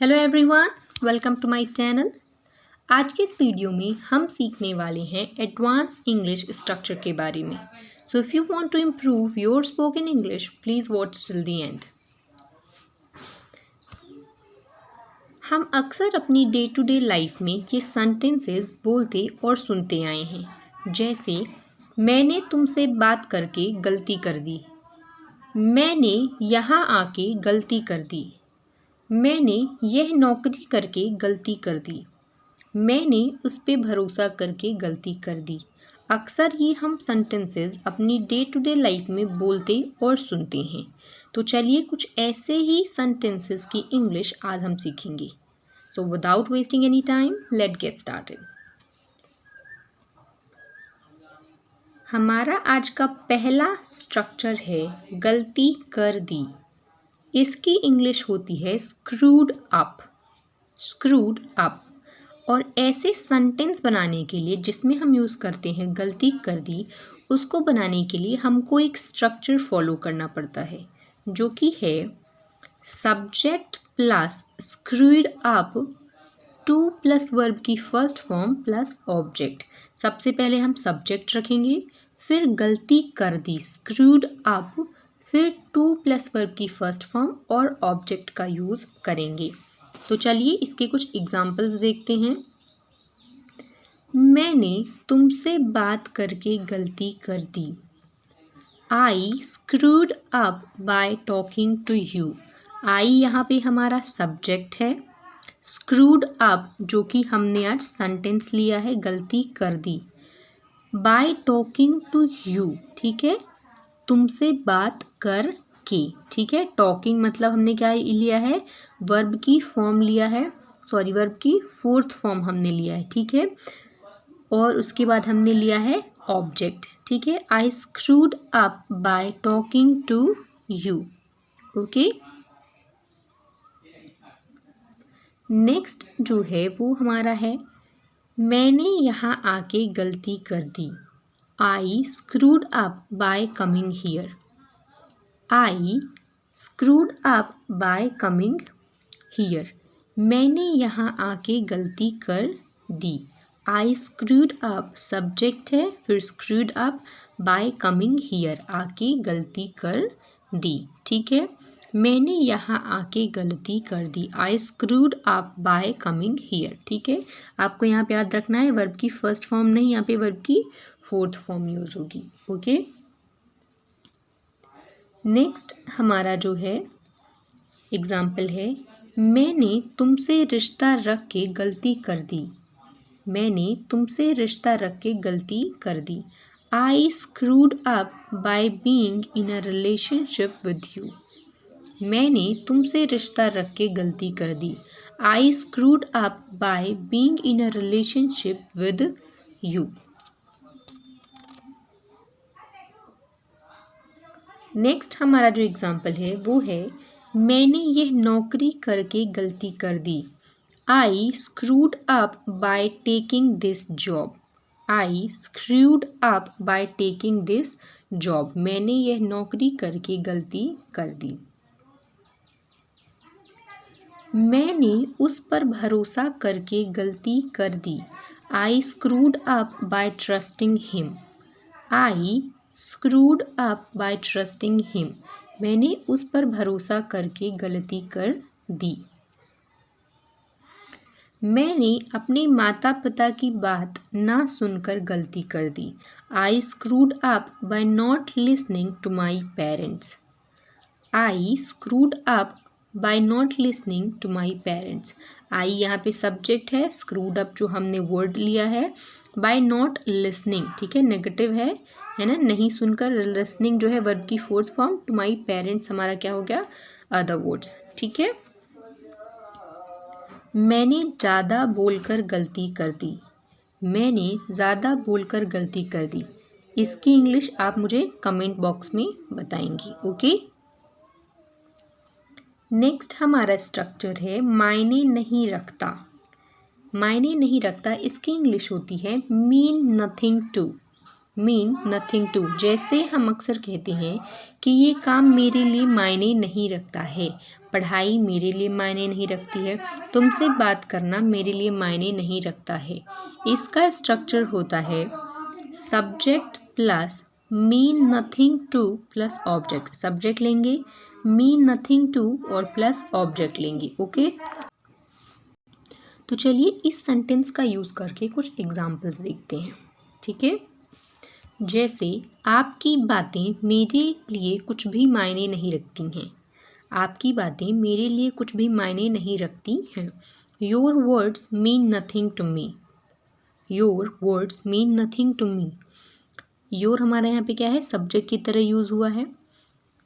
Hello everyone, welcome to my channel. आज के इस वीडियो में हम सीखने वाले हैं एडवांस इंग्लिश स्ट्रक्चर के बारे में। So if you want to improve your spoken English please watch till the end. हम अक्सर अपनी डे टू डे लाइफ में ये सेंटेंसेस बोलते और सुनते आए हैं, जैसे मैंने तुमसे बात करके गलती कर दी, मैंने यहाँ आके गलती कर दी, मैंने यह नौकरी करके गलती कर दी, मैंने उस पर भरोसा करके गलती कर दी। अक्सर ये हम सेंटेंसेस अपनी डे टू डे लाइफ में बोलते और सुनते हैं। तो चलिए कुछ ऐसे ही सेंटेंसेस की इंग्लिश आज हम सीखेंगे। So without wasting any time let get started. हमारा आज का पहला स्ट्रक्चर है गलती कर दी। इसकी इंग्लिश होती है स्क्रूड अप। Screwed up. और ऐसे सेंटेंस बनाने के लिए जिसमें हम यूज़ करते हैं गलती कर दी, उसको बनाने के लिए हमको एक स्ट्रक्चर फॉलो करना पड़ता है, जो कि है subject plus screwed up two plus verb की फर्स्ट फॉर्म प्लस ऑब्जेक्ट। सबसे पहले हम सब्जेक्ट रखेंगे, फिर गलती कर दी स्क्रूड अप, फिर टू प्लस वर्ब की फर्स्ट फॉर्म और ऑब्जेक्ट का यूज़ करेंगे। तो चलिए इसके कुछ एग्जाम्पल्स देखते हैं। मैंने तुमसे बात करके गलती कर दी। I screwed up by talking to you. I यहाँ पे हमारा सब्जेक्ट है, स्क्रूड अप जो कि हमने आज सेंटेंस लिया है गलती कर दी, बाय टॉकिंग टू यू, ठीक है, तुमसे बात कर के, ठीक है। टॉकिंग मतलब हमने क्या लिया है, वर्ब की फॉर्म लिया है, सॉरी वर्ब की फोर्थ फॉर्म हमने लिया है, ठीक है। और उसके बाद हमने लिया है ऑब्जेक्ट, ठीक है। I screwed up by talking to you, okay. Next जो है वो हमारा है मैंने यहाँ आके गलती कर दी। I screwed up by coming here. I screwed up by coming here. मैंने यहाँ आके गलती कर दी। आई स्क्रूड अप सब्जेक्ट है, फिर screwed up by coming here, आके गलती कर दी, ठीक है। मैंने यहाँ आके गलती कर दी। I screwed up by coming here, ठीक है। आपको यहाँ पे याद रखना है वर्ब की फर्स्ट फॉर्म नहीं, यहाँ पे वर्ब की फोर्थ फॉर्म यूज होगी, ओके। नेक्स्ट हमारा जो है एग्जाम्पल है मैंने तुमसे रिश्ता रख के गलती कर दी। मैंने तुमसे रिश्ता रख के गलती कर दी। I screwed up by being in a relationship with you. मैंने तुमसे रिश्ता रख के गलती कर दी। I screwed up by being in a relationship with you. Next हमारा जो एग्जाम्पल है वो है मैंने यह नौकरी करके गलती कर दी। I screwed up by taking this job. I screwed up by taking this job. मैंने यह नौकरी करके गलती कर दी। मैंने उस पर भरोसा करके गलती कर दी। I screwed up by trusting him. I screwed up by trusting him. मैंने उस पर भरोसा करके गलती कर दी। मैंने अपने माता पिता की बात ना सुनकर गलती कर दी। I screwed up by not listening to my parents. I screwed up by not listening to my parents. I यहाँ पे सब्जेक्ट है, स्क्रूड अप जो हमने वर्ड लिया है, बाय नॉट लिसनिंग, ठीक है, नेगेटिव है ना, नहीं सुनकर, लिसनिंग जो है वर्ब की fourth form, to my parents हमारा क्या हो गया, अदर वर्ड्स, ठीक है। मैंने ज़्यादा बोलकर गलती कर दी। मैंने ज़्यादा बोलकर गलती कर दी। इसकी इंग्लिश आप मुझे कमेंट बॉक्स में बताएंगी, ओके। नेक्स्ट हमारा स्ट्रक्चर है मायने नहीं रखता। मायने नहीं रखता इसकी इंग्लिश होती है mean nothing to. Mean nothing to. जैसे हम अक्सर कहते हैं कि ये काम मेरे लिए मायने नहीं रखता है, पढ़ाई मेरे लिए मायने नहीं रखती है, तुमसे बात करना मेरे लिए मायने नहीं रखता है। इसका स्ट्रक्चर होता है subject plus mean nothing two plus object. Subject लेंगे, मीन नथिंग टू और प्लस ऑब्जेक्ट लेंगे। ओके, तो चलिए इस सेंटेंस का यूज़ करके कुछ एग्जाम्पल्स देखते हैं। ठीक है, जैसे आपकी बातें मेरे लिए कुछ भी मायने नहीं रखती हैं। आपकी बातें मेरे लिए कुछ भी मायने नहीं रखती हैं। Your words mean nothing to me. Your words mean nothing to me. Your हमारा यहाँ पे क्या है, सब्जेक्ट की तरह यूज़ हुआ है।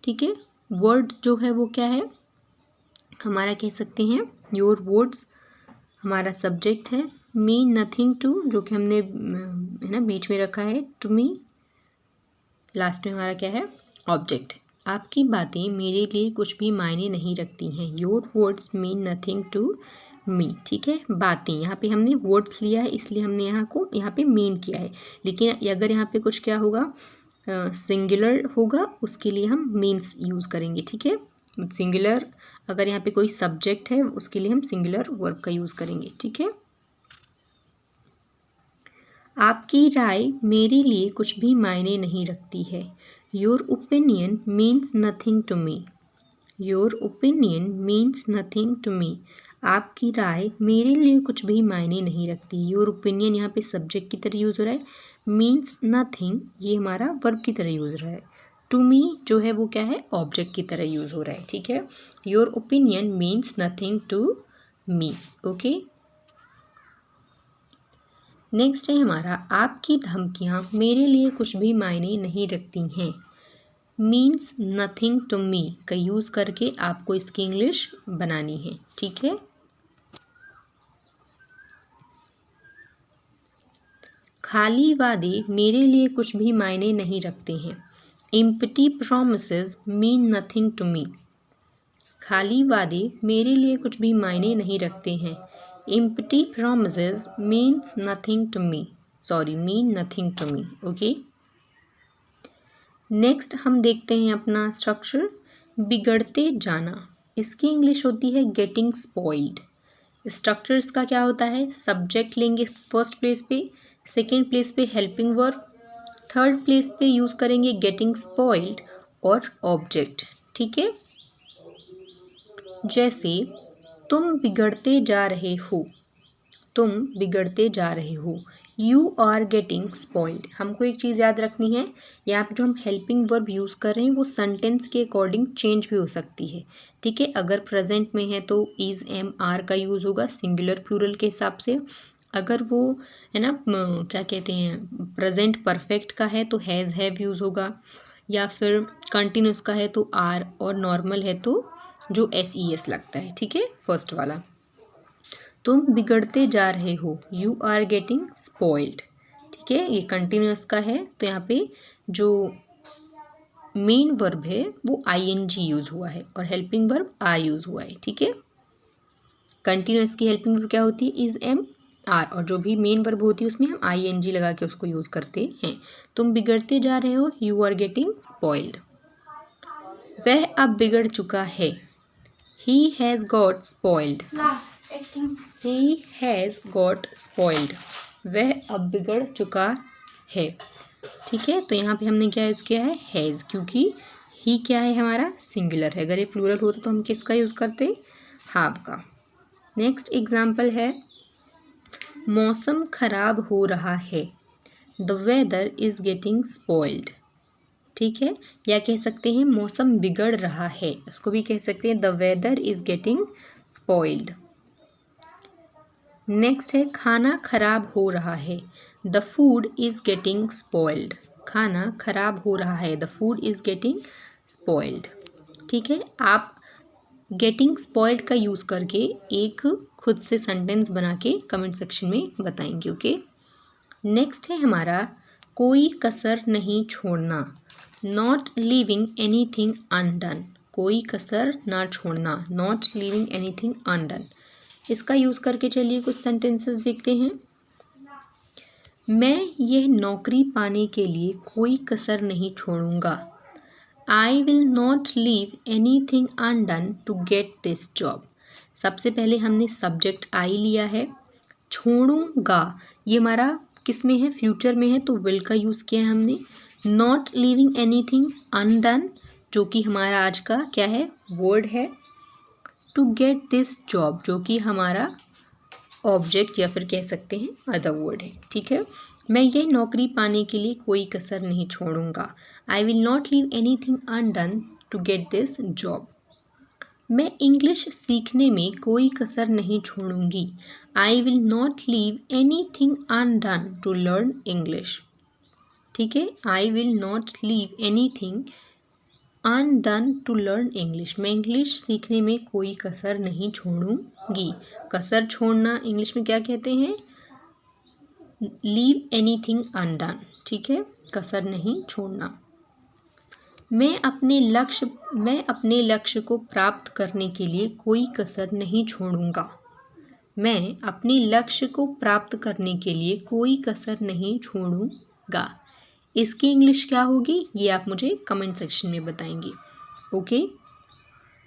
ठीक है, वर्ड जो है वो क्या है, हमारा कह सकते हैं योर वर्ड्स हमारा सब्जेक्ट है। मीन नथिंग टू जो कि हमने है ना बीच में रखा है, टू मी लास्ट में हमारा क्या है, ऑब्जेक्ट। आपकी बातें मेरे लिए कुछ भी मायने नहीं रखती हैं। Your words mean nothing to me. ठीक है, बातें यहाँ पे हमने वर्ड्स लिया है इसलिए हमने यहाँ पे मीन किया है, लेकिन अगर यहाँ पे कुछ क्या होगा, सिंगुलर होगा, उसके लिए हम मीन्स यूज़ करेंगे। ठीक है, सिंगुलर अगर यहाँ पे कोई सब्जेक्ट है उसके लिए हम सिंगुलर वर्ब का यूज़ करेंगे। ठीक है, आपकी राय मेरे लिए कुछ भी मायने नहीं रखती है। Your opinion means nothing to me. Your opinion means nothing to me. आपकी राय मेरे लिए कुछ भी मायने नहीं रखती। योर ओपिनियन यहाँ पे सब्जेक्ट की तरह यूज़ हो रहा है, मीन्स नथिंग ये हमारा वर्ब की तरह यूज़ हो रहा है, टू मी जो है वो क्या है, ऑब्जेक्ट की तरह यूज़ हो रहा है। ठीक है, your opinion means nothing to me. Okay, next है हमारा आपकी धमकियाँ मेरे लिए कुछ भी मायने नहीं रखती हैं। मीन्स नथिंग टू मी का यूज़ करके आपको इसकी इंग्लिश बनानी है। ठीक है, खाली वादे मेरे लिए कुछ भी मायने नहीं रखते हैं। Empty promises mean nothing to me. खाली वादे मेरे लिए कुछ भी मायने नहीं रखते हैं। Empty promises means nothing to me, sorry mean nothing to me. Okay, next हम देखते हैं अपना स्ट्रक्चर, बिगड़ते जाना। इसकी इंग्लिश होती है गेटिंग स्पॉइल्ड। स्ट्रक्चर इसका क्या होता है, सब्जेक्ट लेंगे फर्स्ट प्लेस पे, सेकेंड प्लेस पे हेल्पिंग वर्ब, थर्ड प्लेस पे यूज़ करेंगे गेटिंग स्पॉइल्ड और ऑब्जेक्ट। ठीक है, जैसे तुम बिगड़ते जा रहे हो, तुम बिगड़ते जा रहे हो, यू आर गेटिंग स्पॉइल्ड। हमको एक चीज़ याद रखनी है, यहाँ पे जो हम हेल्पिंग वर्ब यूज़ कर रहे हैं वो सेंटेंस के अकॉर्डिंग चेंज भी हो सकती है। ठीक है, अगर प्रेजेंट में है तो इज़ एम आर का यूज़ होगा सिंगुलर प्लूरल के हिसाब से। अगर वो है ना क्या कहते हैं प्रेजेंट परफेक्ट का है तो हैज़ हैव यूज़ होगा, या फिर कंटिन्यूस का है तो आर, और नॉर्मल है तो जो एस ई एस लगता है। ठीक है, फर्स्ट वाला, तुम बिगड़ते जा रहे हो, यू आर गेटिंग स्पॉइल्ड। ठीक है, ये कंटिन्यूस का है तो यहाँ पे जो मेन वर्ब है वो ing यूज़ हुआ है और हेल्पिंग वर्ब आर यूज़ हुआ है। ठीक है, कंटिन्यूस की हेल्पिंग वर्ब क्या होती है, इज एम आर, और जो भी मेन वर्ब होती है उसमें हम ing लगा के उसको यूज़ करते हैं। तुम बिगड़ते जा रहे हो, यू आर गेटिंग स्पॉइल्ड। वह अब बिगड़ चुका है, he has got spoiled. He has got spoiled। वह अब बिगड़ चुका है। ठीक है, तो यहाँ पे हमने क्या यूज़ किया है, हैज़, क्योंकि ही क्या है हमारा सिंगुलर है। अगर ये प्लूरल होता तो हम किसका यूज़ करते, हैव का। नेक्स्ट एग्जाम्पल है, मौसम खराब हो रहा है, the weather is getting spoiled. ठीक है, या कह सकते हैं मौसम बिगड़ रहा है, इसको भी कह सकते हैं the weather is getting spoiled. Next है, खाना खराब हो रहा है, the food is getting spoiled. खाना खराब हो रहा है, the food is getting spoiled. ठीक है, आप गेटिंग स्पॉइल्ड का यूज़ करके एक खुद से सेंटेंस बना के कमेंट सेक्शन में बताएंगे। ओके, नेक्स्ट है हमारा, कोई कसर नहीं छोड़ना, नॉट लीविंग एनीथिंग अनडन। कोई कसर ना छोड़ना, नॉट लीविंग एनीथिंग अनडन। इसका यूज़ करके चलिए कुछ सेंटेंसेस देखते हैं। मैं यह नौकरी पाने के लिए कोई कसर नहीं छोड़ूंगा। I will not leave anything undone to get this job। सबसे पहले हमने सब्जेक्ट आई लिया है। छोड़ूंगा ये हमारा किस में है, फ्यूचर में है, तो विल का यूज़ किया है हमने। नॉट लीविंग एनीथिंग अनडन जो कि हमारा आज का क्या है, वर्ड है। टू गेट दिस जॉब जो कि हमारा ऑब्जेक्ट या फिर कह सकते हैं अदर वर्ड है। ठीक है, मैं ये नौकरी पाने के लिए कोई कसर नहीं छोड़ूंगा। I will not leave anything undone to get this job. मैं इंग्लिश सीखने में कोई कसर नहीं छोड़ूंगी। I will not leave anything undone to learn English. ठीक है, I will not leave anything undone to learn English. मैं इंग्लिश सीखने में कोई कसर नहीं छोड़ूंगी। कसर छोड़ना इंग्लिश में क्या कहते हैं, लीव एनीथिंग अनडन। ठीक है, कसर नहीं छोड़ना। मैं अपने लक्ष्य को प्राप्त करने के लिए कोई कसर नहीं छोड़ूंगा। मैं अपने लक्ष्य को प्राप्त करने के लिए कोई कसर नहीं छोड़ूंगा। इसकी इंग्लिश क्या होगी ये आप मुझे कमेंट सेक्शन में बताएंगे। ओके,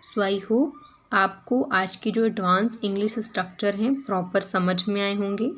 सो आई होप आपको आज के जो एडवांस इंग्लिश स्ट्रक्चर हैं प्रॉपर समझ में आए होंगे।